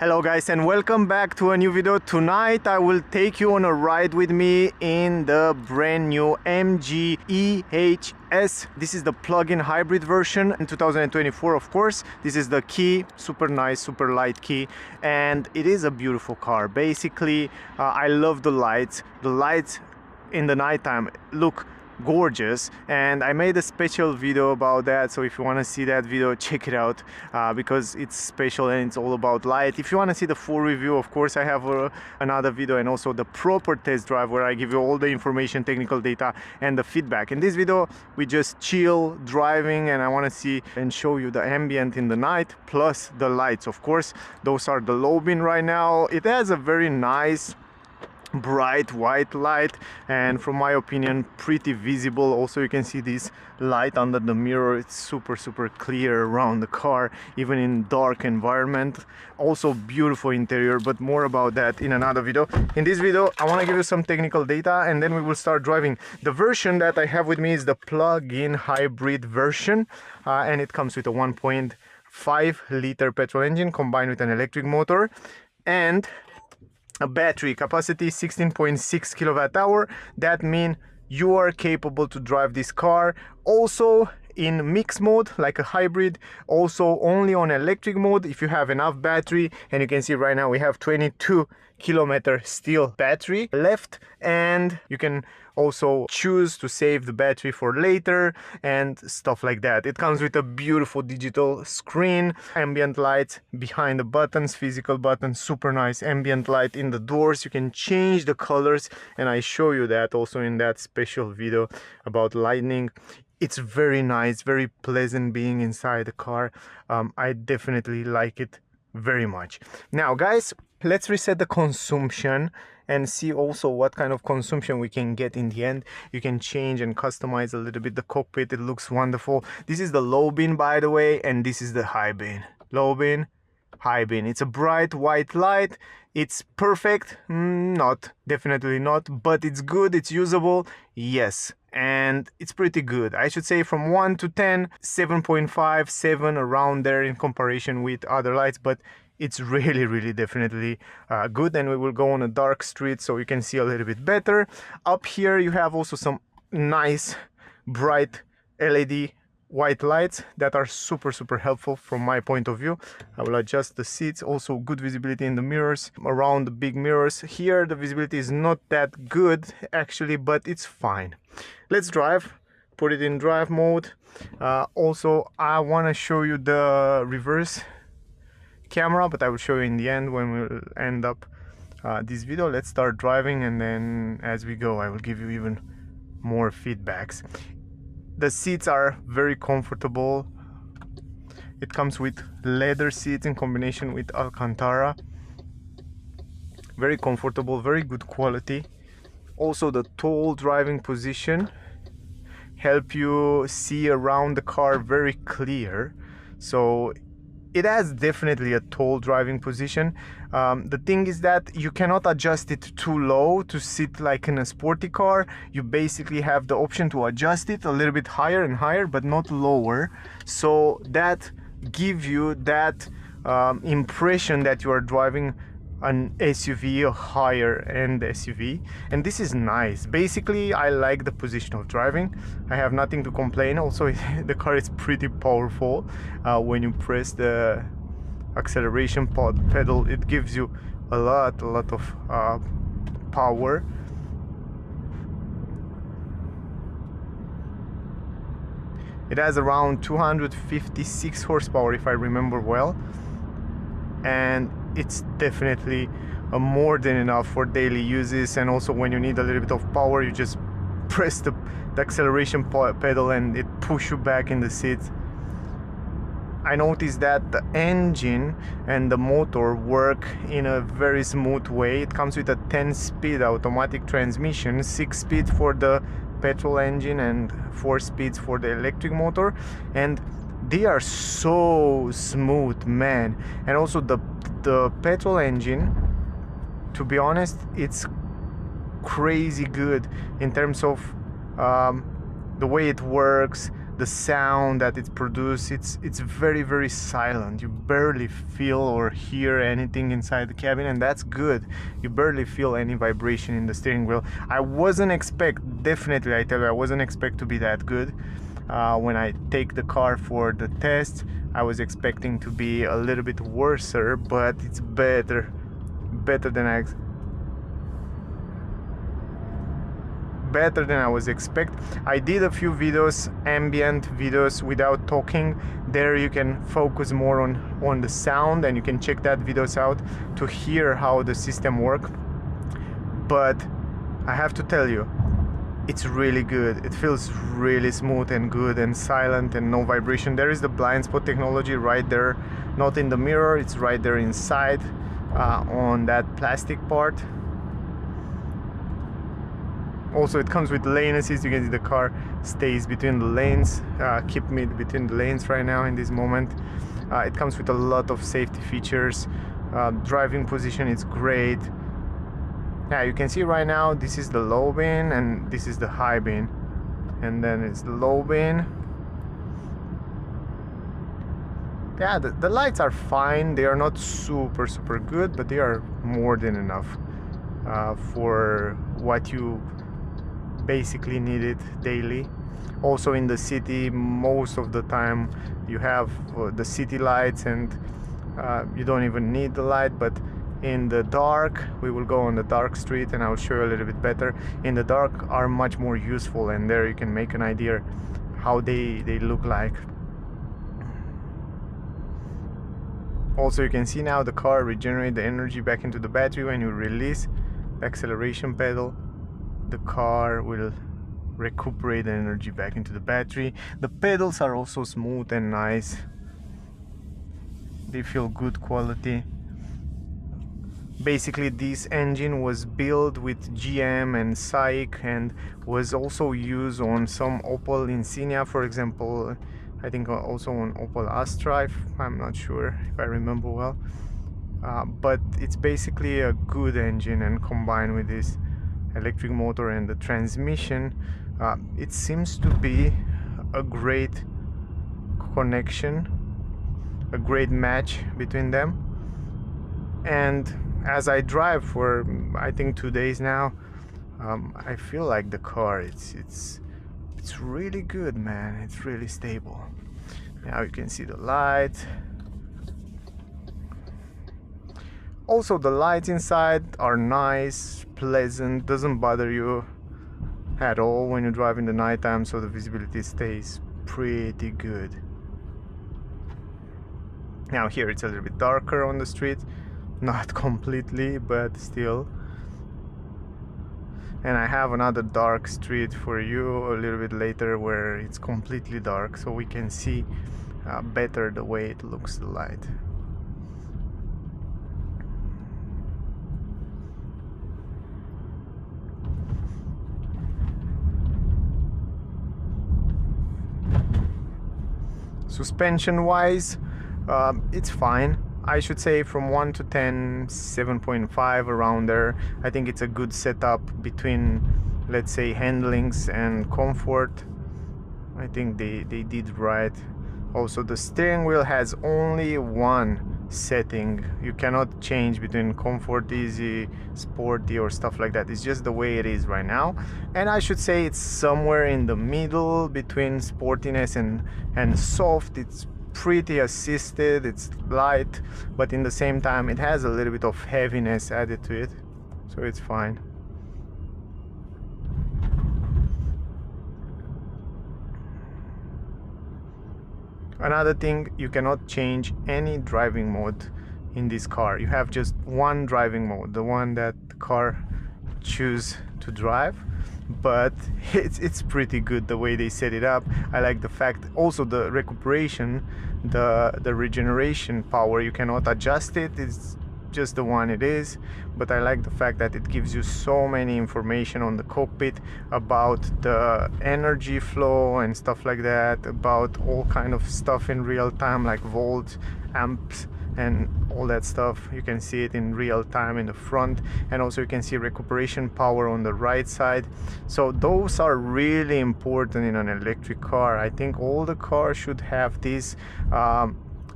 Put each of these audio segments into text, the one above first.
Hello guys, and welcome back to a new video. Tonight I will take you on a ride with me in the brand new MG EHS. This is the plug-in hybrid version in 2024, of course. This is the key, super nice, super light key, and it is a beautiful car. Basically, I love the lights. The lights in the nighttime look gorgeous, and I made a special video about that, so if you want to see that video, check it out, because it's special and it's all about light. If you want to see the full review, of course I have another video, and also the proper test drive where I give you all the information, technical data and the feedback. In this video we just chill driving, and I want to see and show you the ambient in the night plus the lights. Of course, those are the low bin right now. It has a very nice bright white light, and from my opinion pretty visible. Also, you can see this light under the mirror. It's super clear around the car, even in dark environment. Also beautiful interior, but more about that in another video. In this video I want to give you some technical data, and then we will start driving. The version that I have with me is the plug-in hybrid version, and it comes with a 1.5 liter petrol engine combined with an electric motor and a battery capacity 16.6 kilowatt hour. That means you are capable to drive this car also in mix mode like a hybrid, also only on electric mode if you have enough battery. And you can see right now we have 22 kilometer still battery left, and you can also choose to save the battery for later and stuff like that. It comes with a beautiful digital screen, ambient lights behind the buttons, physical buttons, super nice ambient light in the doors. You can change the colors, and I show you that also in that special video about lighting. It's very nice, very pleasant being inside the car. I definitely like it very much. Now guys, let's reset the consumption and see also what kind of consumption we can get in the end. You can change and customize a little bit the cockpit. It looks wonderful. This is the low bin, by the way, and this is the high bin. Low bin, high bin. It's a bright white light. It's perfect? Not, definitely not, but it's good, it's usable, yes, and it's pretty good. I should say from 1 to 10, 7.5, 7, around there in comparison with other lights, but it's really definitely good. And we will go on a dark street so you can see a little bit better. Up here you have also some nice bright LED white lights that are super helpful from my point of view. I will adjust the seats. Also good visibility in the mirrors, around the big mirrors. Here the visibility is not that good actually, but it's fine. Let's drive. Put it in drive mode. Also I want to show you the reverse camera, but I will show you in the end when we'll end up this video. Let's start driving, and then as we go I will give you even more feedbacks. The seats are very comfortable. It comes with leather seats in combination with Alcantara. Very comfortable, very good quality. Also the tall driving position help you see around the car very clear. So it has definitely a tall driving position. The thing is that you cannot adjust it too low to sit like in a sporty car. You basically have the option to adjust it a little bit higher and higher, but not lower. So that gives you that impression that you are driving an SUV, a higher end SUV, and this is nice. Basically I like the position of driving. I have nothing to complain. Also the car is pretty powerful. When you press the acceleration pedal, it gives you a lot of power. It has around 256 horsepower if I remember well, and it's definitely more than enough for daily uses. And also when you need a little bit of power, you just press the acceleration pedal and it pushes you back in the seat. I noticed that the engine and the motor work in a very smooth way. It comes with a 10-speed automatic transmission, 6-speed for the petrol engine and 4 speeds for the electric motor, and they are so smooth, man. And also the petrol engine, to be honest, it's crazy good in terms of the way it works, the sound that it's produced, it's very, very silent. You barely feel or hear anything inside the cabin, and that's good. You barely feel any vibration in the steering wheel. I wasn't definitely I tell you, I wasn't expect to be that good. When I take the car for the test, I was expecting to be a little bit worse, but it's better than I was expect. I did a few videos, ambient videos without talking. There you can focus more on the sound, and you can check that videos out to hear how the system works. But I have to tell you, it's really good. It feels really smooth and good and silent and no vibration. There is the blind spot technology right there, not in the mirror, it's right there inside on that plastic part. Also, it comes with lane assist. You can see the car stays between the lanes, keep me between the lanes right now in this moment. It comes with a lot of safety features. Driving position is great. Yeah, you can see right now this is the low bin and this is the high bin, and then it's the low bin. Yeah, the lights are fine. They are not super good, but they are more than enough for what you basically need it daily. Also in the city, most of the time you have the city lights, and you don't even need the light. But in the dark, we will go on the dark street and I'll show you a little bit better. In the dark are much more useful, and there you can make an idea how they look like. Also, you can see now the car regenerate the energy back into the battery. When you release the acceleration pedal, the car will recuperate the energy back into the battery. The pedals are also smooth and nice. They feel good quality. Basically, this engine was built with GM and SAIC and was also used on some Opel Insignia, for example. I think also on Opel Astra, I'm not sure if I remember well. But it's basically a good engine, and combined with this electric motor and the transmission, it seems to be a great connection, a great match between them. And as I drive for I think 2 days now, I feel like the car it's really good, man. It's really stable. Now you can see the light. Also, the lights inside are nice, pleasant, doesn't bother you at all when you drive in the nighttime, so the visibility stays pretty good. Now here it's a little bit darker on the street, not completely, but still. And I have another dark street for you a little bit later where it's completely dark, so we can see better the way it looks, the light. Suspension wise, it's fine. I should say from 1 to 10, 7.5, around there. I think it's a good setup between, let's say, handlings and comfort. I think they did right. Also, the steering wheel has only one setting. You cannot change between comfort, easy, sporty or stuff like that. It's just the way it is right now. And I should say it's somewhere in the middle between sportiness and soft. It's pretty assisted, it's light, but in the same time it has a little bit of heaviness added to it, so it's fine. Another thing, you cannot change any driving mode in this car. You have just one driving mode, the one that the car choose to drive. But it's pretty good the way they set it up. I like the fact also the recuperation, the regeneration power, you cannot adjust it, it's just the one it is. But I like the fact that it gives you so many information on the cockpit about the energy flow and stuff like that, about all kind of stuff in real time, like volts, amps and all that stuff. You can see it in real time in the front, and also you can see recuperation power on the right side. So those are really important in an electric car. I think all the cars should have this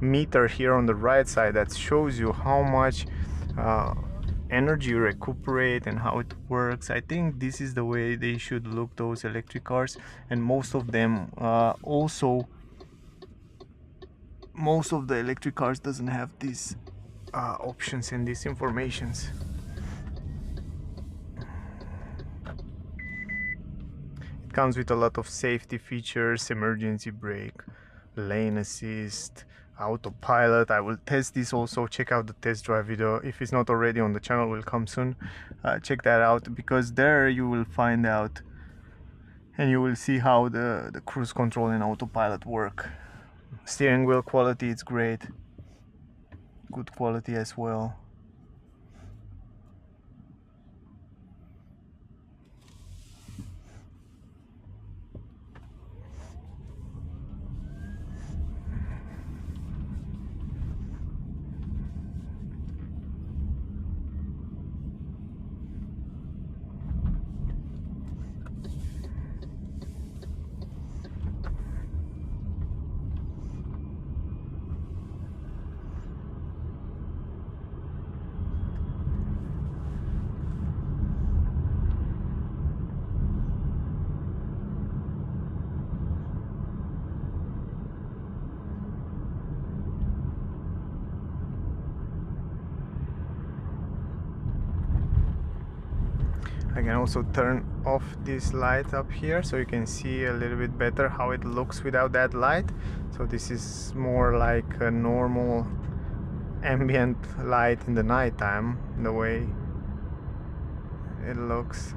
meter here on the right side that shows you how much energy you recuperate and how it works. I think this is the way they should look, those electric cars, and most of them most of the electric cars doesn't have these options and these informations. It comes with a lot of safety features: emergency brake, lane assist, autopilot. I will test this also. Check out the test drive video if it's not already on the channel, will come soon. Check that out, because there you will find out and you will see how the cruise control and autopilot work. Steering wheel quality, it's great, good quality as well. I can also turn off this light up here so you can see a little bit better how it looks without that light. So this is more like a normal ambient light in the nighttime, the way it looks.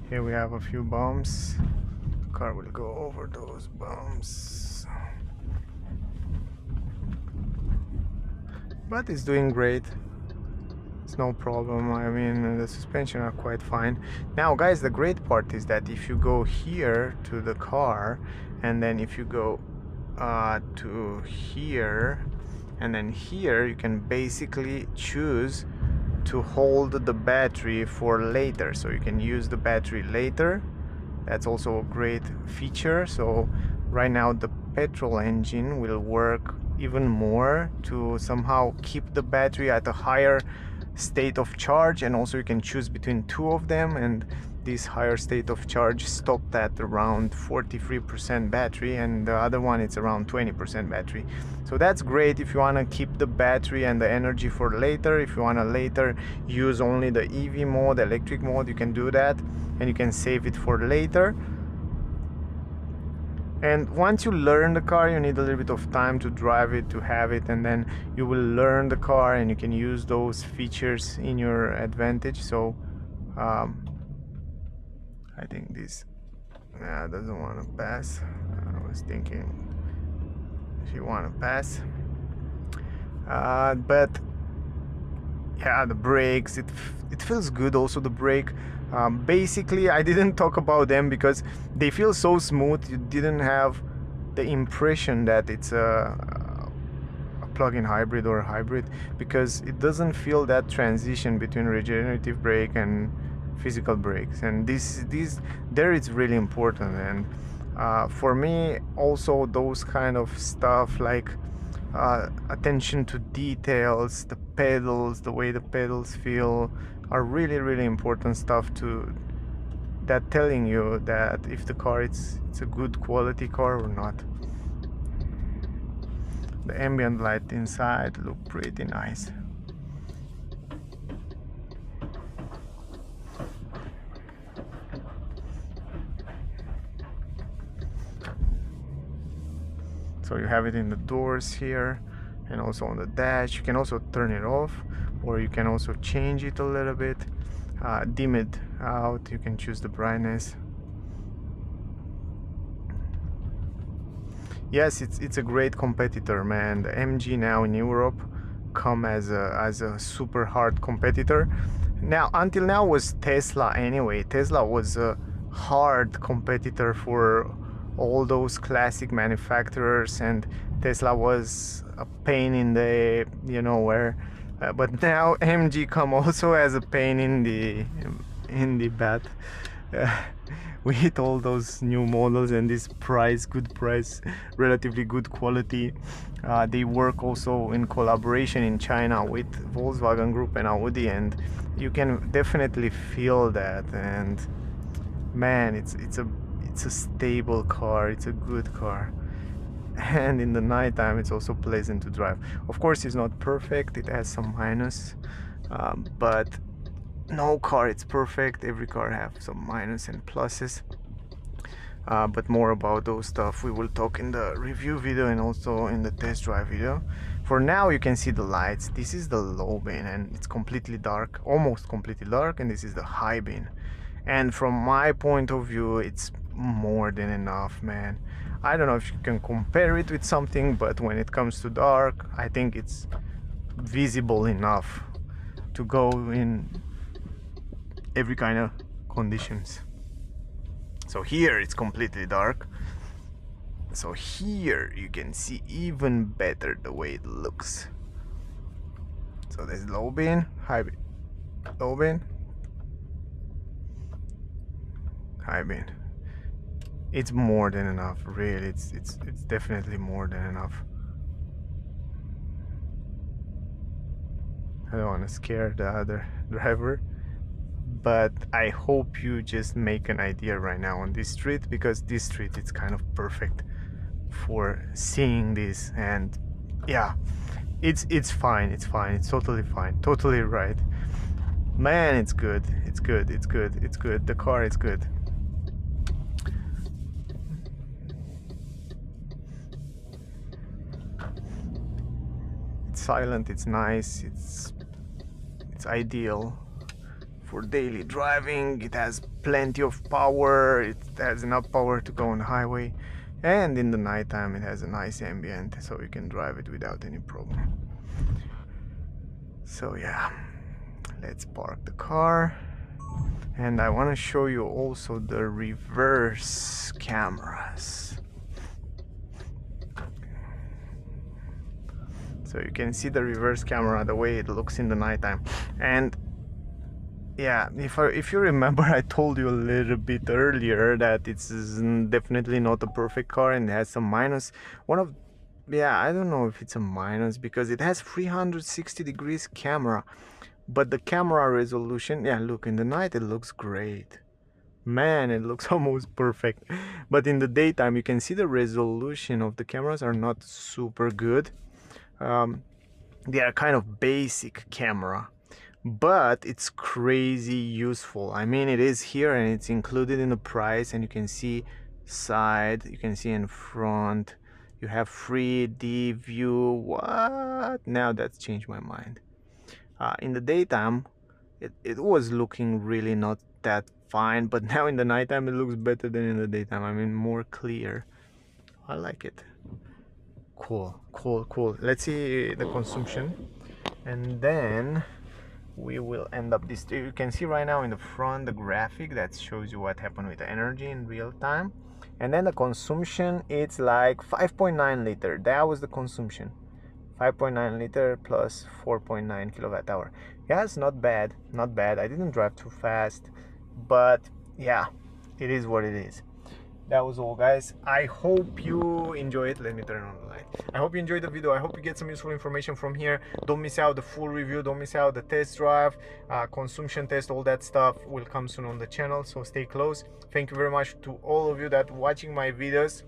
Here we have a few bumps. The car will go over those bumps. But it's doing great. It's no problem. I mean, the suspension are quite fine. Now guys, the great part is that if you go here to the car, and then if you go to here, and then here, you can basically choose to hold the battery for later, so you can use the battery later. That's also a great feature. So right now the petrol engine will work even more to somehow keep the battery at a higher state of charge, and also you can choose between two of them, and this higher state of charge stopped at around 43% battery, and the other one it's around 20% battery. So that's great if you want to keep the battery and the energy for later. If you want to later use only the EV mode, electric mode, you can do that, and you can save it for later. And once you learn the car, you need a little bit of time to drive it, to have it, and then you will learn the car and you can use those features in your advantage. So I think this doesn't want to pass. I was thinking if you want to pass, but yeah, the brakes, it feels good. Also the brake, basically I didn't talk about them because they feel so smooth. You didn't have the impression that it's a plug-in hybrid or a hybrid, because it doesn't feel that transition between regenerative brake and physical brakes, and this there it's really important. And for me also, those kind of stuff like attention to details, the pedals, the way the pedals feel, are really important stuff that telling you that if the car it's a good quality car or not. The ambient light inside look pretty nice. So you have it in the doors here, and also on the dash. You can also turn it off, or you can also change it a little bit, dim it out. You can choose the brightness. Yes, it's a great competitor, man. The MG now in Europe come as a super hard competitor. Now, until now was Tesla anyway. Tesla was a hard competitor for all those classic manufacturers, and Tesla was a pain in the where. But now MG come also as a pain in the butt. With all those new models and this good price, relatively good quality. They work also in collaboration in China with Volkswagen Group and Audi, and you can definitely feel that. And man, it's a stable car, it's a good car, and in the nighttime it's also pleasant to drive. Of course, it's not perfect, it has some minus, but no car it's perfect. Every car have some minus and pluses, but more about those stuff we will talk in the review video and also in the test drive video. For now, you can see the lights. This is the low bin and it's completely dark, almost completely dark, and this is the high bin. And from my point of view, it's more than enough, man. I don't know if you can compare it with something, but when it comes to dark, I think it's visible enough to go in every kind of conditions. So here it's completely dark, so here you can see even better the way it looks. So there's low bin, high bin, low bin, high bin. It's more than enough, really. It's definitely more than enough. I don't want to scare the other driver, but I hope you just make an idea right now on this street, because this street is kind of perfect for seeing this. And yeah, it's fine, it's totally fine, totally right, man. It's good, it's good. The car is good. It's silent, it's nice, it's ideal for daily driving. It has plenty of power, it has enough power to go on the highway, and in the nighttime it has a nice ambient, so you can drive it without any problem. So yeah, let's park the car, and I want to show you also the reverse cameras. So you can see the reverse camera, the way it looks in the nighttime. And yeah, if you remember, I told you a little bit earlier that it's definitely not a perfect car and it has some minus. I don't know if it's a minus, because it has 360 degrees camera, but the camera resolution, yeah, look, in the night it looks great, man, it looks almost perfect. But in the daytime you can see the resolution of the cameras are not super good. They are kind of basic camera, but it's crazy useful. I mean, it is here and it's included in the price, and you can see side, you can see in front, you have 3D view. What? Now that's changed my mind. In the daytime it was looking really not that fine, but now in the nighttime it looks better than in the daytime. I mean, more clear. I like it. Cool. Let's see the consumption, and then we will end up this. You can see right now in the front the graphic that shows you what happened with the energy in real time, and then the consumption, it's like 5.9 liter. That was the consumption, 5.9 liter plus 4.9 kilowatt hour. Yeah, it's not bad. I didn't drive too fast, but yeah, it is what it is. That was all, guys. I hope you enjoy it. Let me turn on the light. I hope you enjoyed the video. I hope you get some useful information from here. Don't miss out the full review, don't miss out the test drive, consumption test. All that stuff will come soon on the channel, so stay close. Thank you very much to all of you that watching my videos.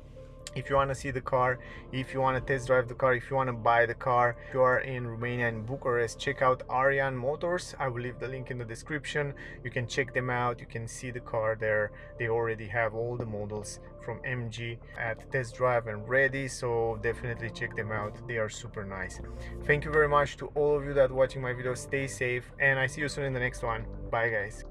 If you want to see the car, if you want to test drive the car, if you want to buy the car, if you are in Romania and Bucharest, check out Ariane Motors. I will leave the link in the description. You can check them out, you can see the car there. They already have all the models from MG at test drive and ready, so definitely check them out. They are super nice. Thank you very much to all of you that watching my videos. Stay safe, and I see you soon in the next one. Bye, guys.